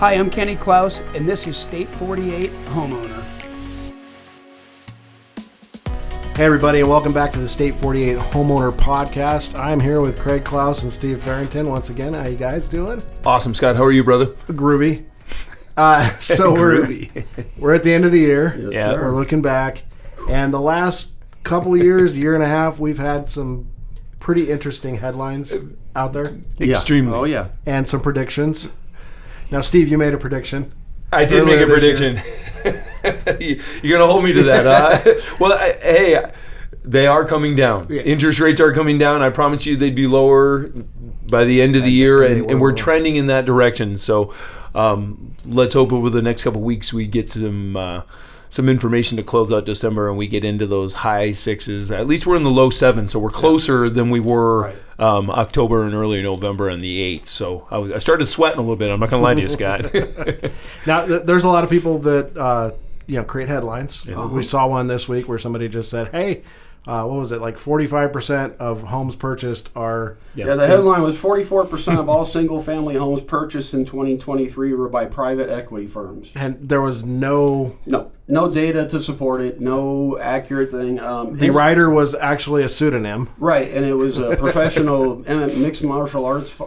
Hi, I'm Kenny Klaus, and this is State 48 Homeowner. Hey everybody, and welcome back to the State 48 Homeowner Podcast. I'm here with Kraig Klaus and Steve Farrington once again. How you guys doing? Awesome, Scott. How are you, brother? Groovy. So we're at the end of the year. Yes, yeah, we're looking back, and the last couple years, year and a half, we've had some pretty interesting headlines out there. Extremely. Oh yeah. And some predictions. Now, Steve, you made a prediction. I did make a prediction. You're going to hold me to that. Well, hey, they are coming down. Yeah. Interest rates are coming down. I promise you they'd be lower by the end of the year, and we're trending in that direction. So let's hope over the next couple of weeks we get some information to close out December and we get into those high sixes. At least we're in the low sevens, so we're closer than we were October and early November and the 8th. So I started sweating a little bit. I'm not going to lie to you, Scott. Now, there's a lot of people that create headlines. We saw one this week where somebody just said, hey, what was it, like 45% of homes purchased are... Yeah, the headline was 44% of all single-family homes purchased in 2023 were by private equity firms. And there was no data to support it, no accurate thing. The writer was actually a pseudonym. Right, and it was a professional mixed martial arts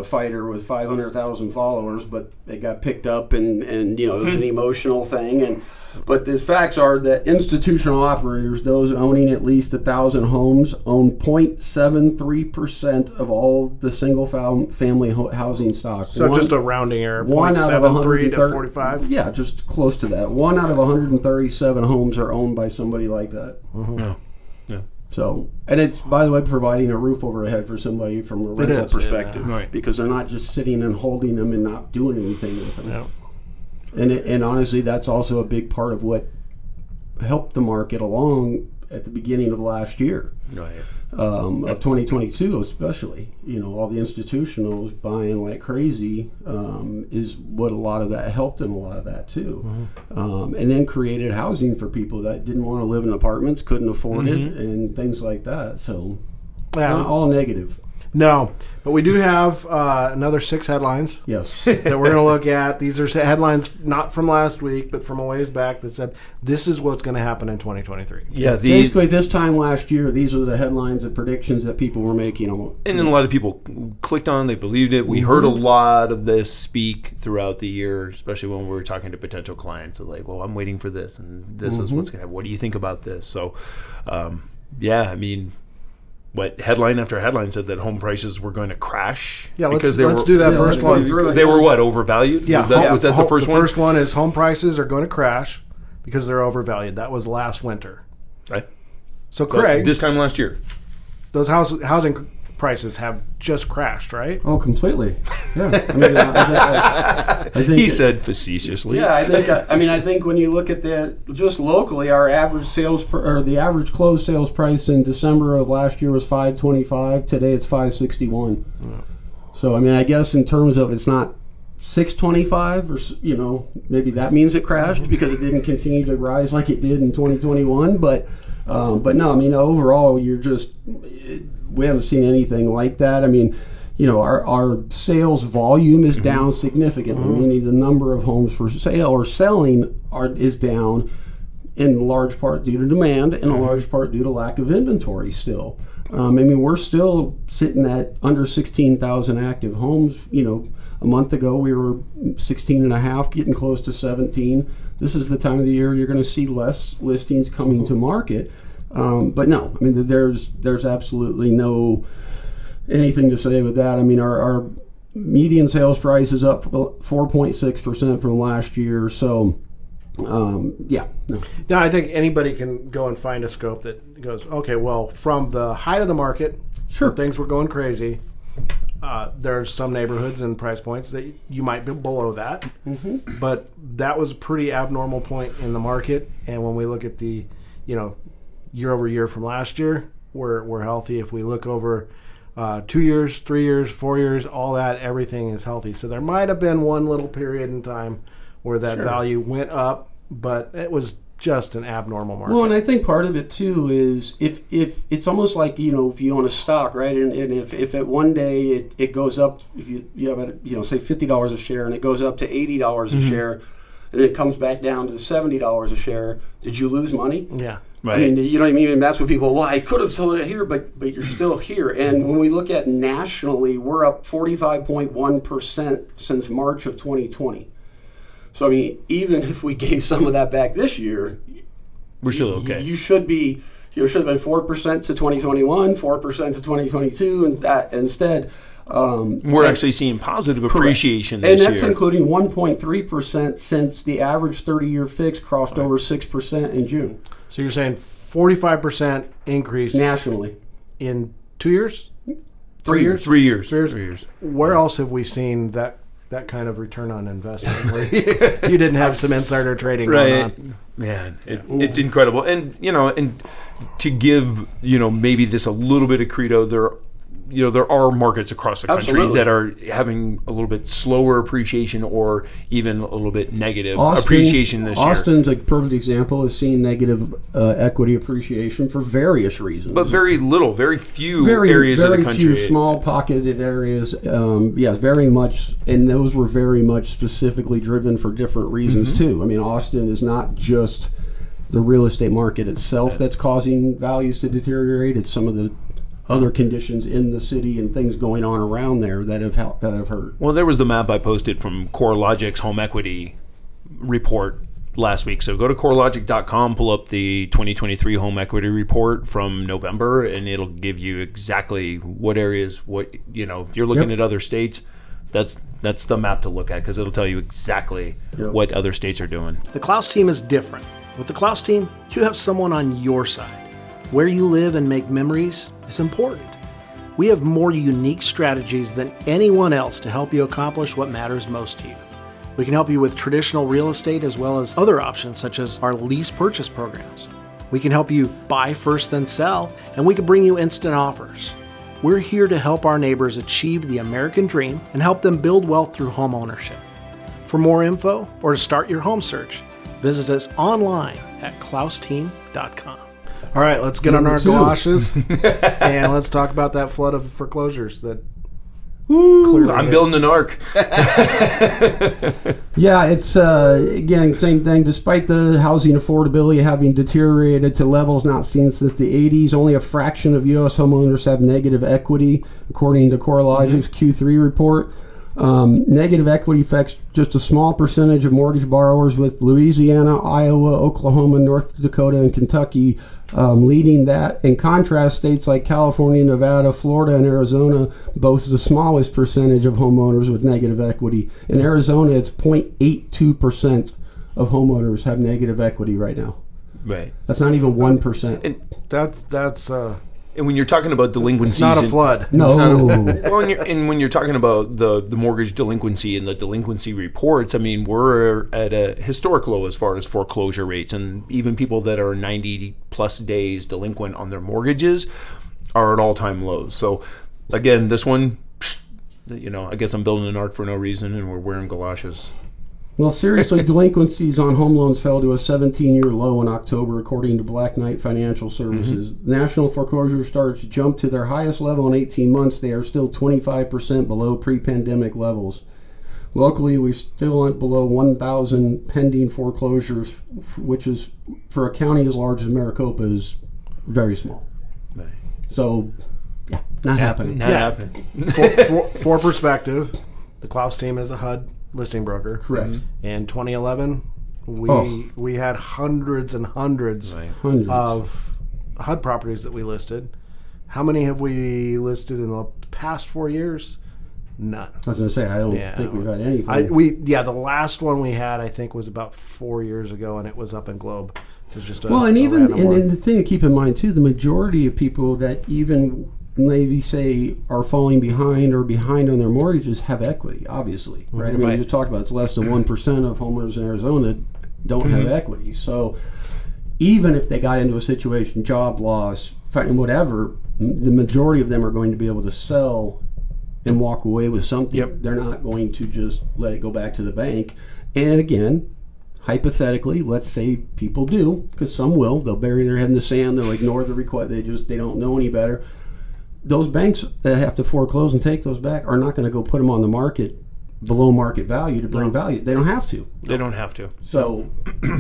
fighter with 500,000 followers, but it got picked up and it was an emotional thing. But the facts are that institutional operators, those owning at least 1,000 homes, own 0.73% of all the single-family housing stock. So just a rounding error, 0.73 to 45? Yeah, just close to that. 1 out of 137 homes are owned by somebody like that. Mm-hmm. Yeah. So, and it's, by the way, providing a roof over their head for somebody from a rental perspective. Yeah. Right. Because they're not just sitting and holding them and not doing anything with them. Yeah. And honestly, that's also a big part of what helped the market along at the beginning of last year, of 2022 especially. All the institutionals buying like crazy is what a lot of that helped, and a lot of that too. Mm-hmm. And then created housing for people that didn't want to live in apartments, couldn't afford it, and things like that. So it's not all negative. No, but we do have another 6 headlines. Yes, that we're going to look at. These are headlines not from last week, but from a ways back that said this is what's going to happen in 2023. Yeah, basically this time last year, these are the headlines and predictions that people were making. And then a lot of people clicked on, they believed it. We heard a lot of this speak throughout the year, especially when we were talking to potential clients. So like, well, I'm waiting for this, and this is what's going to happen. What do you think about this? So, what headline after headline said that home prices were going to crash? Yeah, let's do that first one. They were what, overvalued? Yeah. Was that the first one? The first one is home prices are going to crash because they're overvalued. That was last winter. Right. So, Kraig, this time last year, those housing prices have just crashed, right? Oh, completely. Yeah. I think he said facetiously. Yeah, I think when you look at that, just locally, our average the average closed sales price in December of last year was $525. Today it's $561. Yeah. So I guess in terms of it's not $625, or maybe that means it crashed because it didn't continue to rise like it did in 2021. But no, overall, we haven't seen anything like that. Our sales volume is down significantly, meaning the number of homes for sale or selling is down in large part due to demand and in large part due to lack of inventory still. We're still sitting at under 16,000 active homes. A month ago we were 16 and a half, getting close to 17. This is the time of the year you're going to see less listings coming to market. But no, there's absolutely no anything to say with that. Our median sales price is up 4.6% from last year. So, no. Now, I think anybody can go and find a scope that goes, okay, well, from the height of the market, sure, things were going crazy. There's some neighborhoods and price points that you might be below that. Mm-hmm. But that was a pretty abnormal point in the market. And when we look at the, year over year from last year, we're healthy. If we look over 2 years, 3 years, 4 years, all that, everything is healthy. So there might have been one little period in time where that value went up, but it was just an abnormal market. Well, and I think part of it too is if it's almost like, if you own a stock, right, and if at one day it goes up, if you have say $50 a share and it goes up to $80 a share, and it comes back down to $70 a share, did you lose money? Yeah. Right. I mean, you know what I mean? And that's what people, I could have sold it here, but you're still here. And when we look at nationally, we're up 45.1% since March of 2020. So, I mean, even if we gave some of that back this year, we're still okay. You should have been 4% to 2021, 4% to 2022, and that instead. We're actually seeing positive appreciation this year. And that's including 1.3% since the average 30-year fix crossed over 6% in June. So you're saying 45% increase Nationally. in 2 years? 3 years. 3 years. 3 years. 3 years. Where else have we seen that kind of return on investment where you didn't have some insider trading going on? Man, it's incredible. And, and to give, maybe this a little bit of credo, there are markets across the country Absolutely. that are having a little bit slower appreciation or even a little bit negative appreciation this year. Austin's a perfect example of seeing negative equity appreciation for various reasons. But very few areas of the country. Very few small pocketed areas. Very much, and those were very much specifically driven for different reasons too. I mean, Austin is not just the real estate market itself that's causing values to deteriorate. It's some of the other conditions in the city and things going on around there that have hurt. Well, there was the map I posted from CoreLogic's home equity report last week. So go to CoreLogic.com, pull up the 2023 home equity report from November, and it'll give you exactly what areas, if you're looking at other states, that's the map to look at because it'll tell you exactly what other states are doing. The Klaus Team is different. With the Klaus Team, you have someone on your side. Where you live and make memories is important. We have more unique strategies than anyone else to help you accomplish what matters most to you. We can help you with traditional real estate as well as other options such as our lease purchase programs. We can help you buy first then sell, and we can bring you instant offers. We're here to help our neighbors achieve the American dream and help them build wealth through home ownership. For more info or to start your home search, visit us online at klausteam.com. All right, let's get on our galoshes and let's talk about that flood of foreclosures that clearly I'm building an ark. Yeah, it's again same thing. Despite the housing affordability having deteriorated to levels not seen since the 80s, only a fraction of U.S. homeowners have negative equity, according to CoreLogic's Q3 report. Negative equity affects just a small percentage of mortgage borrowers, with Louisiana, Iowa, Oklahoma, North Dakota, and Kentucky leading that. In contrast, states like California, Nevada, Florida, and Arizona boast the smallest percentage of homeowners with negative equity. In Arizona, it's 0.82% of homeowners have negative equity right now. Right. That's not even 1%. And that's And when you're talking about delinquencies, it's not a flood. No. When you're talking about the mortgage delinquency and the delinquency reports, I mean, we're at a historic low as far as foreclosure rates, and even people that are 90 plus days delinquent on their mortgages are at all-time lows. So again, this one, I guess I'm building an ark for no reason, and we're wearing galoshes. Well, seriously, delinquencies on home loans fell to a 17-year low in October, according to Black Knight Financial Services. National foreclosure starts jumped to their highest level in 18 months. They are still 25% below pre-pandemic levels. Locally, we still below 1,000 pending foreclosures, which is, for a county as large as Maricopa, is very small. Right. So, not happening. Not happening. For perspective, the Klaus Team is a HUD listing broker. Correct. In 2011, we had hundreds and hundreds Hundreds. of HUD properties that we listed. How many have we listed in the past 4 years? None. I was going to say, I don't think we've had anything. The last one we had, I think, was about 4 years ago, and it was up in Globe. It was just and the thing to keep in mind too, the majority of people that even maybe say are falling behind or behind on their mortgages have equity, obviously, right? I mean, we just talked about it's less than 1% of homeowners in Arizona don't have equity. So even if they got into a situation, job loss, whatever, the majority of them are going to be able to sell and walk away with something. Yep. They're not going to just let it go back to the bank. And again, hypothetically, let's say people do, because some will, they'll bury their head in the sand, they'll ignore the request, they don't know any better. Those banks that have to foreclose and take those back are not going to go put them on the market below market value to bring value. They don't have to. They don't have to. So,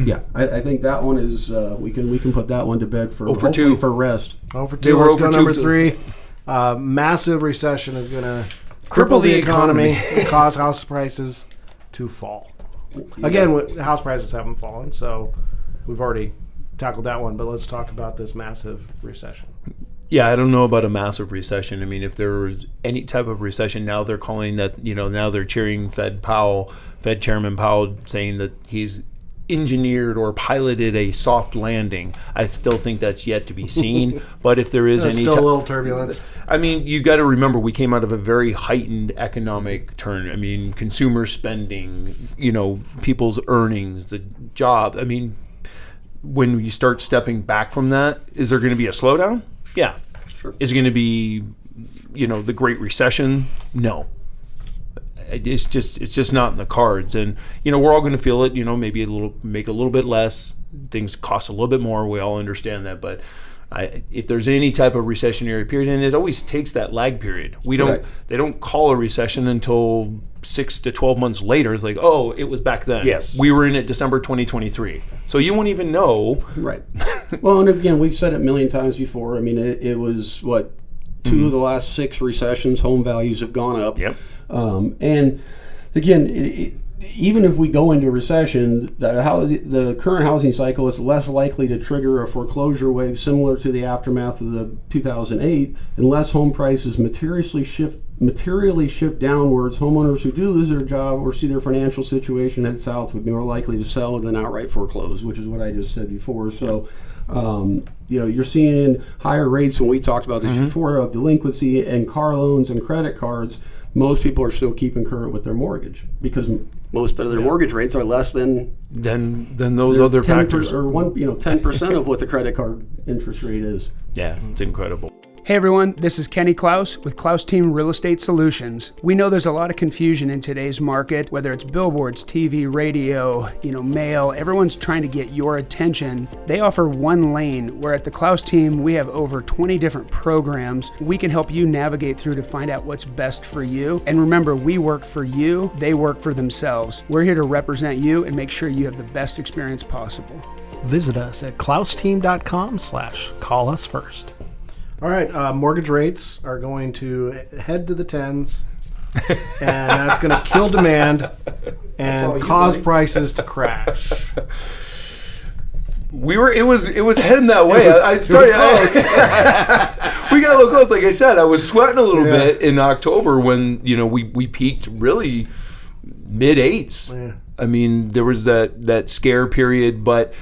yeah, I think that one is we can put that one to bed for for hopefully two. for rest. Over They two. were Let's go over number two. 3. Massive recession is going to cripple the economy and cause house prices to fall. Again, house prices haven't fallen, so we've already tackled that one. But let's talk about this massive recession. Yeah, I don't know about a massive recession. I mean, if there was any type of recession, now they're calling that, now they're cheering Fed Chairman Powell, saying that he's engineered or piloted a soft landing. I still think that's yet to be seen. But if there is There's any still a little turbulence. I mean, you got to remember, we came out of a very heightened economic turn. I mean, consumer spending, people's earnings, the job. I mean, when you start stepping back from that, is there going to be a slowdown? Yeah. Sure. Is it going to be, the Great Recession? No. It's just not in the cards. And, we're all going to feel it, maybe make a little bit less. Things cost a little bit more. We all understand that. But if there's any type of recessionary period, and it always takes that lag period. They don't call a recession until 6 to 12 months later. It's like, oh, it was back then. Yes. We were in it December 2023. So you won't even know. Right. Well, and again, we've said it a million times before. I mean, it was, two of the last 6 recessions, home values have gone up. Yep. And again, even if we go into recession, the current housing cycle is less likely to trigger a foreclosure wave similar to the aftermath of the 2008, unless home prices materially shift downwards. Homeowners who do lose their job or see their financial situation head south would be more likely to sell than outright foreclose, which is what I just said before. So, you're seeing higher rates when we talked about this before of delinquency and car loans and credit cards. Most people are still keeping current with their mortgage because most of their mortgage rates are less than those other factors. Or 10% of what the credit card interest rate is. Yeah, it's incredible. Hey everyone, this is Kenny Klaus with Klaus Team Real Estate Solutions. We know there's a lot of confusion in today's market, whether it's billboards, TV, radio, mail. Everyone's trying to get your attention. They offer one lane, where at the Klaus Team, we have over 20 different programs we can help you navigate through to find out what's best for you. And remember, we work for you, they work for themselves. We're here to represent you and make sure you have the best experience possible. Visit us at klausteam.com/call-us-first. All right, mortgage rates are going to head to the 10s, and that's going to kill demand and cause prices to crash. It was heading that way. We got a little close. Like I said, I was sweating a little bit in October when we peaked really mid-8s. Yeah. I mean, there was that scare period, but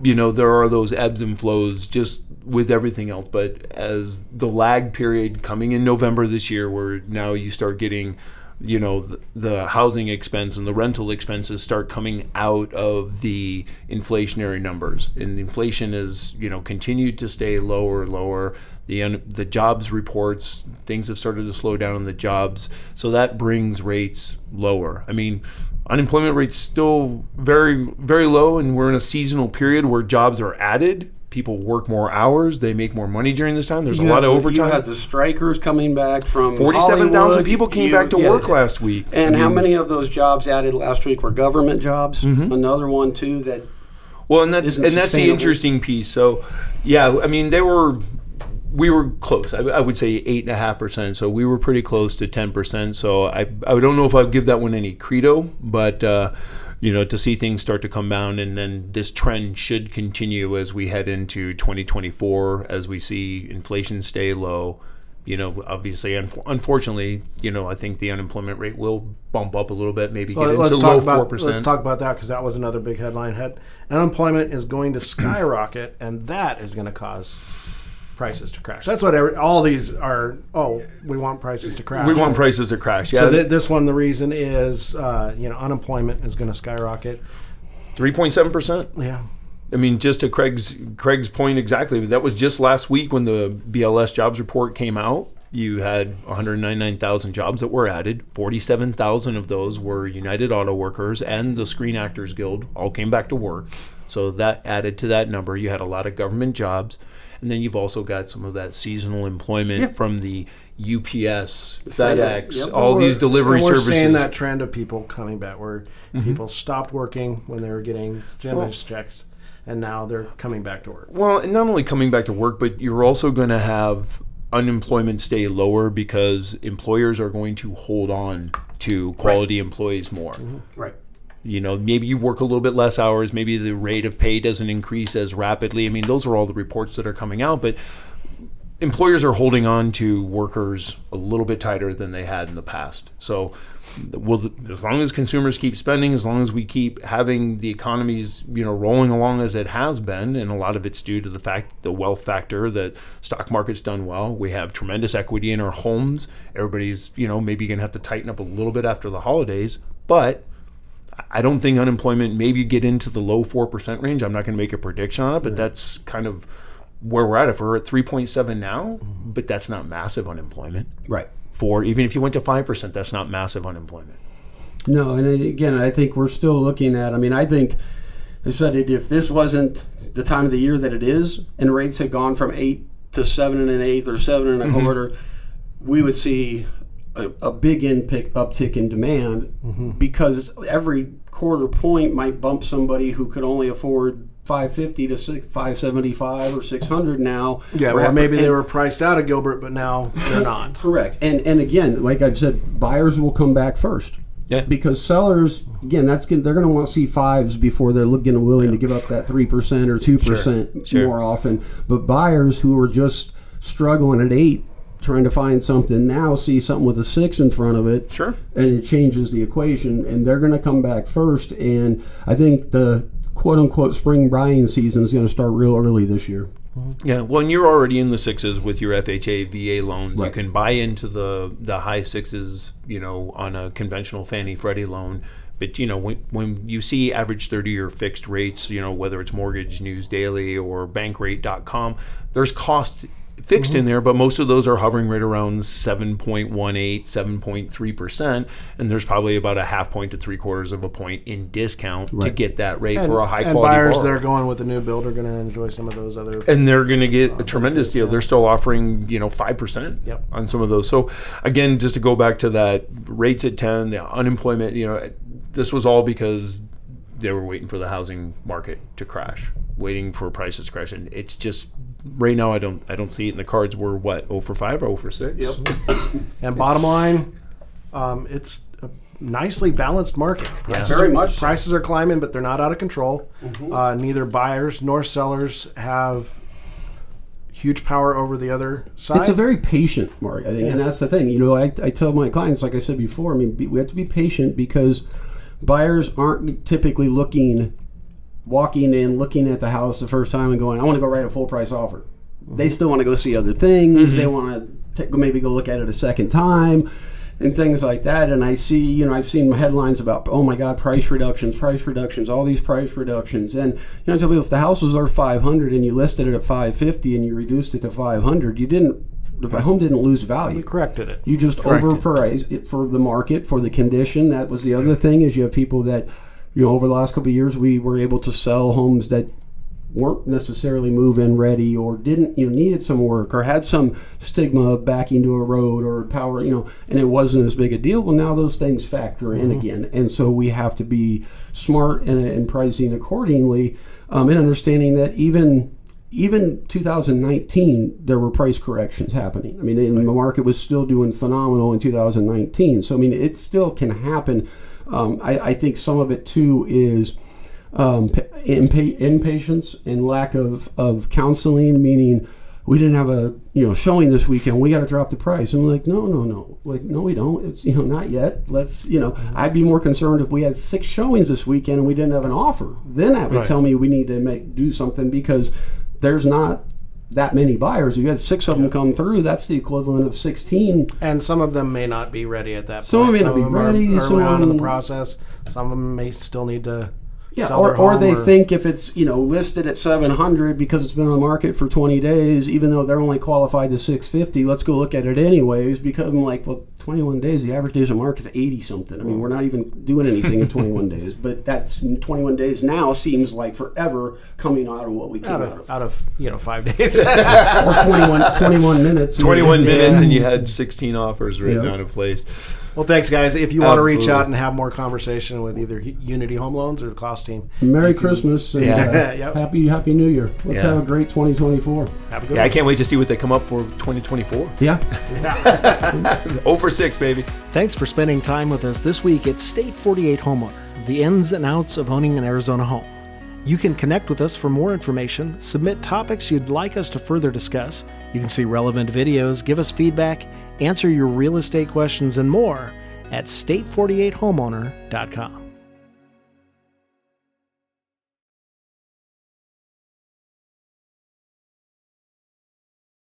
there are those ebbs and flows just with everything else. But as the lag period coming in November this year, where now you start getting the housing expense and the rental expenses start coming out of the inflationary numbers, and inflation is continued to stay lower. The jobs reports, things have started to slow down on the jobs, so that brings rates lower. I mean, unemployment rate's still very, very low, and we're in a seasonal period where jobs are added. People work more hours. They make more money during this time. There's a lot of overtime. You had the strikers coming back from 47,000 people came back to work last week. And how many of those jobs added last week were government jobs? Another one too that. Well, and that's the interesting piece. So, yeah, I mean we were close. I would say 8.5%. So we were pretty close to 10%. So I don't know if I'd give that one any credo, but. To see things start to come down, and then this trend should continue as we head into 2024, as we see inflation stay low. Obviously, unfortunately, I think the unemployment rate will bump up a little bit, maybe get into low 4%. Let's talk about that, because that was another big headline. Unemployment is going to skyrocket, and that is going to cause prices to crash. That's what all these are. Oh, we want prices to crash. We want prices to crash. Yeah. So this one, the reason is, unemployment is going to skyrocket. 3.7%. Yeah. I mean, just to Kraig's point exactly. That was just last week when the BLS jobs report came out. you had 199,000 jobs that were added. 47,000 of those were United Auto Workers and the Screen Actors Guild all came back to work. So that added to that number. You had a lot of government jobs. And then you've also got some of that seasonal employment from the UPS, FedEx, all these delivery services. We're seeing that trend of people coming back where people stopped working when they were getting stimulus checks, and now they're coming back to work. Well, and not only coming back to work, but you're also going to have unemployment stay lower because employers are going to hold on to quality employees more. Right. You know, maybe you work a little bit less hours. Maybe the rate of pay doesn't increase as rapidly. I mean, those are all the reports that are coming out. But employers are holding on to workers a little bit tighter than they had in the past. So as long as consumers keep spending, as long as we keep having the economies, rolling along as it has been, and a lot of it's due to the wealth factor, that stock market's done well. We have tremendous equity in our homes. Everybody's, maybe going to have to tighten up a little bit after the holidays. But I don't think unemployment, maybe you get into the low 4% range. I'm not going to make a prediction on it, but that's kind of where we're at. If we're at 3.7 now, but that's not massive unemployment. Right. Even if you went to 5%, that's not massive unemployment. No, and again, I think we're still looking at, I think I said if this wasn't the time of the year that it is, and rates had gone from 8 to 7 1/8 or 7 1/4, we would see a big uptick in demand because every quarter point might bump somebody who could only afford $550 to $575 or $600 now. Yeah, or maybe they were priced out of Gilbert, but now they're not. Correct. And again, like I've said, buyers will come back first. Yeah. Because sellers, again, they're going to want to see 5s before they're willing to give up that 3% or 2% more often. But buyers who are just struggling at 8, trying to find something now, see something with a 6 in front of it, and it changes the equation, and they're going to come back first. And I think the quote-unquote spring buying season is going to start real early this year. Yeah, well, and you're already in the 6s with your FHA, VA loans. Right. You can buy into the high 6s, on a conventional Fannie Freddie loan. But, when you see average 30-year fixed rates, whether it's Mortgage News Daily or Bankrate.com, there's cost fixed in there, but most of those are hovering right around 7.18, 7.3%, and there's probably about a half point to 3/4 of a point in discount to get that rate for a high quality buyers borrower. that are going with the new build are going to enjoy some of those other, and they're going to get a tremendous deal. They're still offering 5% on some of those. So again, just to go back to that, rates at 10, the unemployment, this was all because they were waiting for the housing market to crash, waiting for prices to crash, and it's just right now I don't see it in the cards. We're 0 for 5 or 0 for 6. Yep. And bottom line, it's a nicely balanced market. Very much so. Prices are climbing, but they're not out of control. Neither buyers nor sellers have huge power over the other side. It's a very patient market, I think, and that's the thing. I tell my clients, like I said before, we have to be patient because buyers aren't typically walking in, looking at the house the first time and going, I want to go write a full price offer. They still want to go see other things. They want to maybe go look at it a second time and things like that. And I see, I've seen headlines about, oh my God, price reductions, all these price reductions. And, I tell people, if the house was worth $500 and you listed it at $550 and you reduced it to $500, the home didn't lose value. You corrected it. You just overpriced it for the market, for the condition. That was the other thing, is you have people that, over the last couple of years, we were able to sell homes that weren't necessarily move-in ready or didn't, needed some work or had some stigma of backing to a road or power, and it wasn't as big a deal. Well, now those things factor in again. And so we have to be smart in pricing accordingly, and understanding that even 2019, there were price corrections happening. The market was still doing phenomenal in 2019. So, it still can happen. I think some of it, too, is impatience and lack of counseling, meaning we didn't have a showing this weekend, we got to drop the price. And we're like, no, no, we don't. It's not yet. Let's I'd be more concerned if we had 6 showings this weekend and we didn't have an offer. Then that would tell me we need to do something, because there's not that many buyers. You had 6 of them come through. That's the equivalent of 16. And some of them may not be ready at that point. Some may not be ready. Early on in the process. Some of them may still need to Yeah, sell their or home, they think if it's listed at 700 because it's been on the market for 20 days, even though they're only qualified to 650, let's go look at it anyways. Because I'm like, well, 21 days, the average days on market is 80 something. I mean, we're not even doing anything in 21 days, but that's 21 days now seems like forever coming out of what we came out of 5 days. or 21 minutes. 21 minutes, and you had 16 offers written out of place. Well, thanks, guys. If you want to reach Absolutely. out and have more conversation with either Unity Home Loans or the Klaus team, Merry Christmas and Yep. Happy New Year. Let's Yeah. have a great 2024. have a good Yeah, I one. can't wait to see what they come up for 2024. Yeah. 0 for 6, baby. Thanks for spending time with us this week at State 48 Homeowner, the ins and outs of owning an Arizona home. You can connect with us for more information, submit topics you'd like us to further discuss. You can see relevant videos, give us feedback, answer your real estate questions, and more at state48homeowner.com.